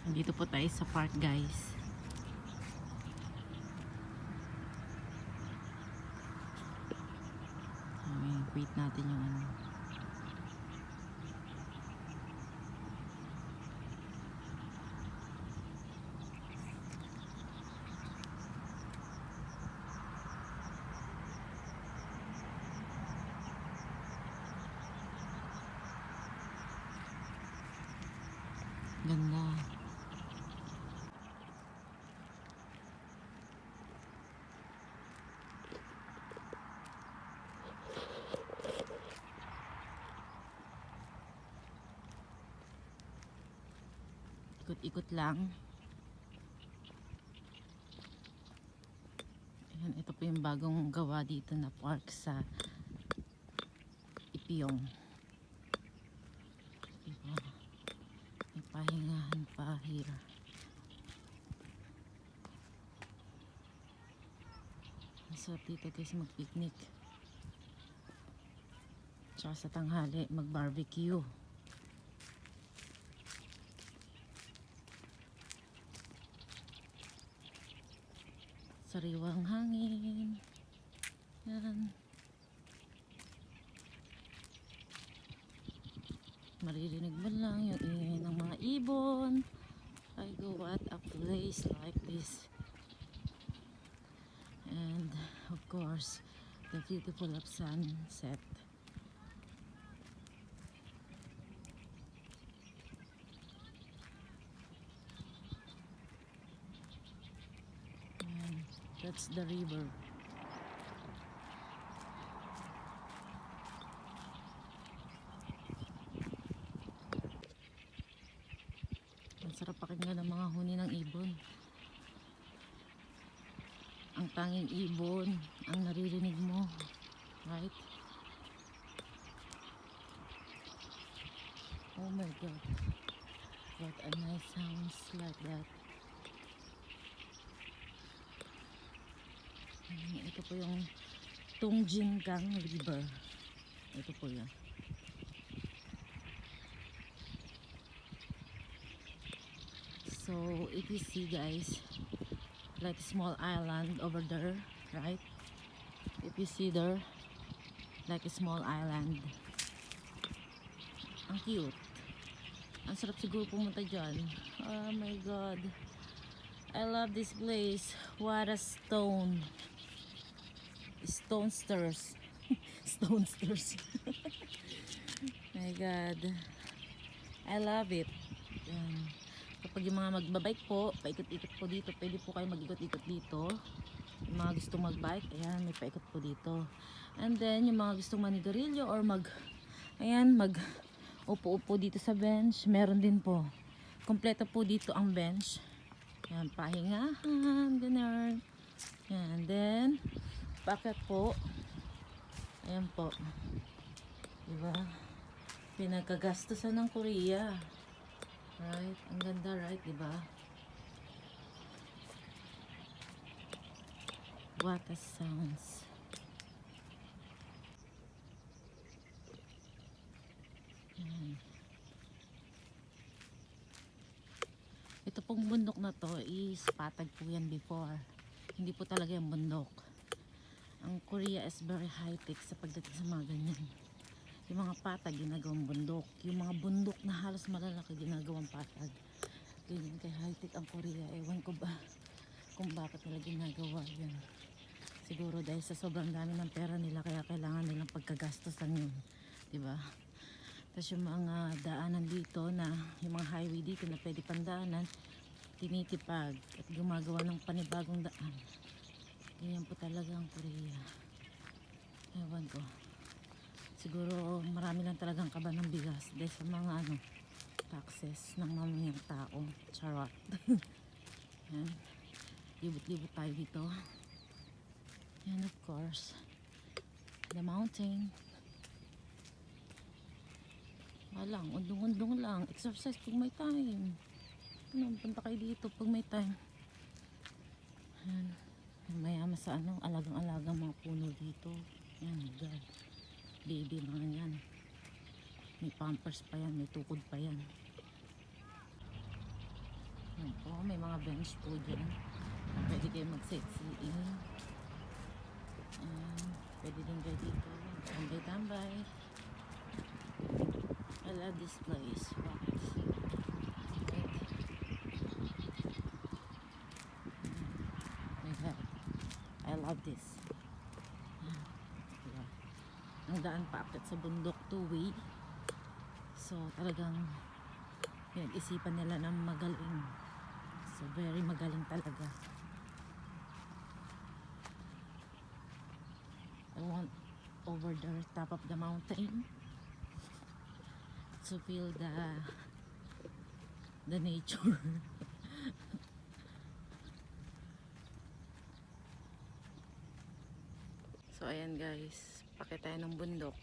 Dito po tayo sa park, guys. Wait natin yung ano. Ganda. Ikot-ikot lang. Ayan, ito po yung bagong gawa dito na park sa Ipiyong. Diba? May pahingahan pa here. Masarap dito guys mag-picnic. Tsaka sa tanghali mag-barbecue. Sariwang hangin. Yan. Maririnig mo lang yung ingay ng mga ibon. I go at a place like this. And of course, the beautiful of sunset. And that's the river. Ang sarap pakinggan ng mga huni ng ibon. Ang tanging ibon ang naririnig mo, right? Oh my god, what a nice sounds like that. Ito po yung dongjingang river. Ito po yan. So if you see guys, like a small island over there, right? If you see there, like a small island. Ang cute. Ang sarap siguro pumunta dyan. Oh my god, I love this place. What a stone. Stone stairs. Stone stairs. My god, I love it. Yan. Kapag yung mga magbabike po, paikot-ikot po dito, pwede po kayo mag-ikot-ikot dito. Yung mga gustong magbike, ayan, may paikot po dito. And then, yung mga gustong manigarilyo or ayan, upo-upo dito sa bench, meron din po. Kompleto po dito ang bench. Ayan, pahingahan, ganun. Ayan, then, packet po. Ayan po. Diba? Pinagkagastusan ng Korea. Right? Ang ganda, right? Diba? What a sounds. Yan. Ito pong bundok na to is patag po yan before. Hindi po talaga yung bundok. Ang Korea is very high-tech sa pagdating sa mga ganyan. Yung mga patag ginagawang bundok. Yung mga bundok na halos malalaki ginagawang patag. Ganyan kay high-tech ang Korea. Ewan ko ba kung bakit nila ginagawa yan. Siguro dahil sa sobrang dami ng pera nila kaya kailangan nilang pagkagastosan yun. Diba? Tapos yung mga daanan dito na yung mga highway dito na pwede pandaanan, tinitipag at gumagawa ng panibagong daan. Ganyan po talaga ang Korea. Ewan ko. Siguro marami lang talagang kaba ng bigas dahil sa mga taxes ng mamayang tao. Charot. Yan. Libot-libot tayo dito. And of course, the mountain. Walang, undong-undong lang. Exercise pag may time. Punta kayo dito pag may time. Yan. Mayama sa alagang-alagang mga puno dito. Yan, God. Baby mga yan. May pampers pa yan, may tukod pa yan. Yan po, may mga bench po dyan. Pwede kayo mag-sightseeing. Pwede din kayo dito. Tambay-tambay. I love this place. Wow. My God. I love this. Diba? Ang daan paakit sa bundok, two-way. So talagang pinag-isipan nila ng magaling. So very magaling talaga. I want over the top of the mountain to feel the nature. So ayan guys, pakit tayo ng bundok.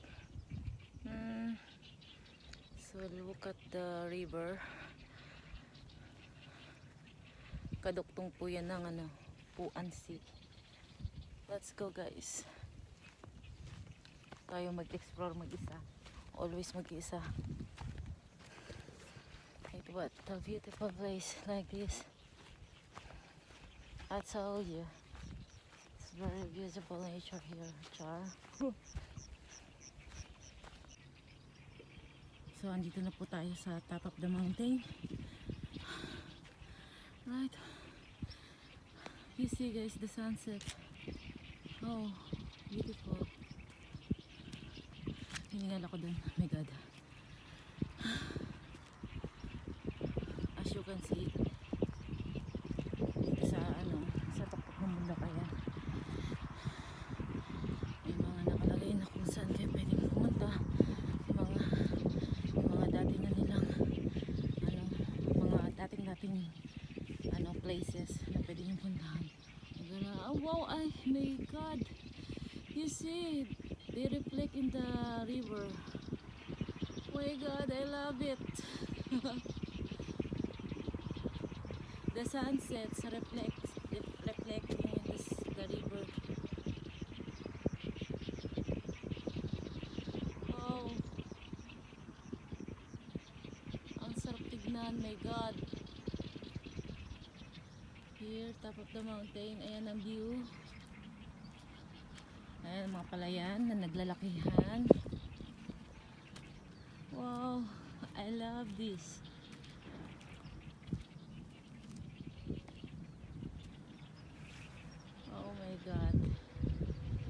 So look at the river. Kaduktong po yan ng Puan Sea. Let's go guys. Tayo mag-explore mag-isa. Always mag-isa. What a beautiful place like this. I told you. It's very beautiful nature here, Char. So andito na po tayo sa top of the mountain. Right. You see guys the sunset. Oh, beautiful. Hiningal ako dun. Oh my God. As you can see, dito sa sa tuktok ng bundok kaya may mga nakalagay na kung saan kayo pwedeng pumunta. Yung mga dati na nilang mga dating places na pwede nyo puntahan. Oh wow, ay my God, you see they reflect in the river. Oh my God, I love it. The sunsets reflecting in the river. Wow, ang sarap tignan, my God. Here, top of the mountain, ayan ang view. Ayan mga palayan na naglalakihan. Wow, I love this. Oh my God,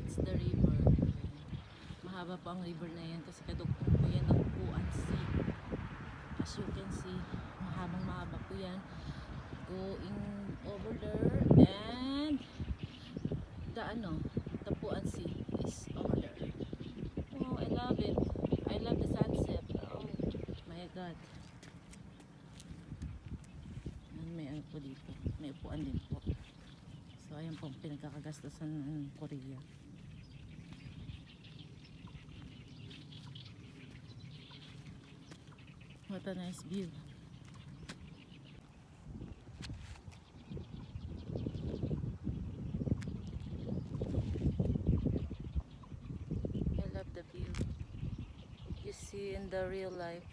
it's the river. Mahaba po ang river na yan kasi kadugtong po yan ng Puan Sea. As you can see, mahaba po yan. Going over there, and the Puan Sea is over there. Oh, I love it. I love the sunset. Oh my God. May po dito. May upuan din po. So ayan po ang pinagkakagastusan ng Korea. What a nice view. I love the view you see in the real life.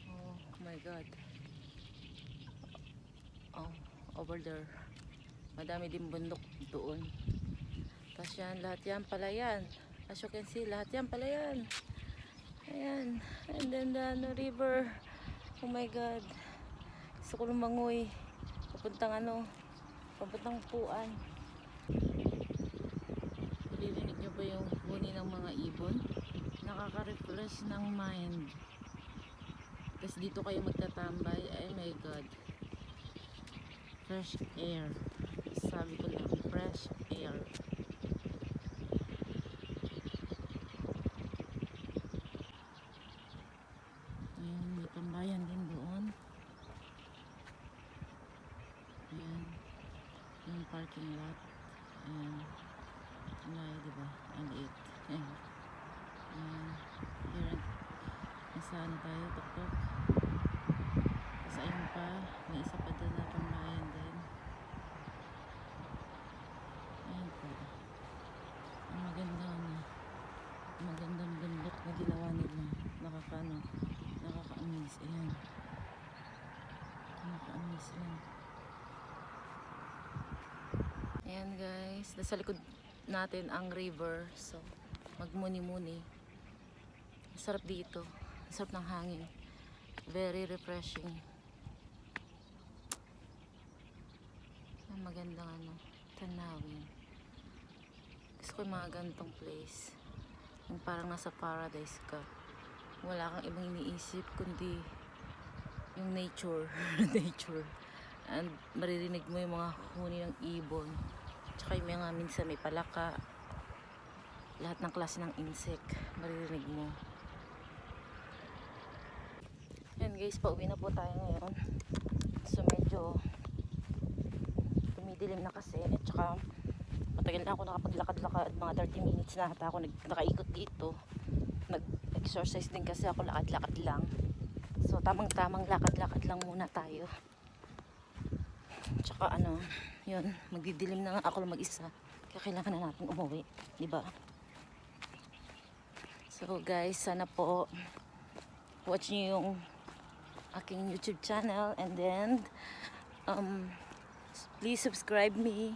Oh my God. Oh, over there. Madami din bundok doon. Tapos yan, lahat yan palayan. As you can see, lahat yan palayan. Ayan. And then the river. Oh my God. Gusto ko lumangoy. Papuntang Puan. Maririnig nyo ba yung huni ng mga ibon? Nakaka-refresh ng mind. Tapos dito kayo magtatambay. Oh my God. Fresh air. Sabi ko lang, fresh air. Ayan, may tambayan din doon. Ayan, yung parking lot. Ayan, ang diba? Ang liit. Ayan. Ayan. Here, nasa tayo, tuktok. Tapos ayun pa, may isa pa doon na tambayan din. Ayan po. Ang magandang bundok na ginawa nila. Nakaka-amazing. guys. Ayan. Nakaka-amaze lang. Ayan guys. Nasa likod natin ang river. So, magmuni-muni. Sarap dito. Sarap ng hangin. Very refreshing. Magandang tanawin. Gusto ko yung mga ganitong place. Yung parang nasa paradise ka. Wala kang ibang iniisip kundi yung nature. Nature. And maririnig mo yung mga huni ng ibon. Tsaka yung mga minsan may palaka. Lahat ng klase ng insect maririnig mo. Yan guys, pauwi na po tayo ngayon. So medyo tumidilim na kasi. At tsaka matagal na ako nakapaglakad-lakad. Mga 30 minutes na ata ako nakaikot dito. Nag-exercise din kasi ako, lakad-lakad lang. So tamang-tamang lakad-lakad lang muna tayo. Tsaka yun, magdidilim na nga ako lang mag-isa. Kaya kailangan na natin umuwi, di ba? So guys, sana po watch niyo yung aking YouTube channel, and then please subscribe me.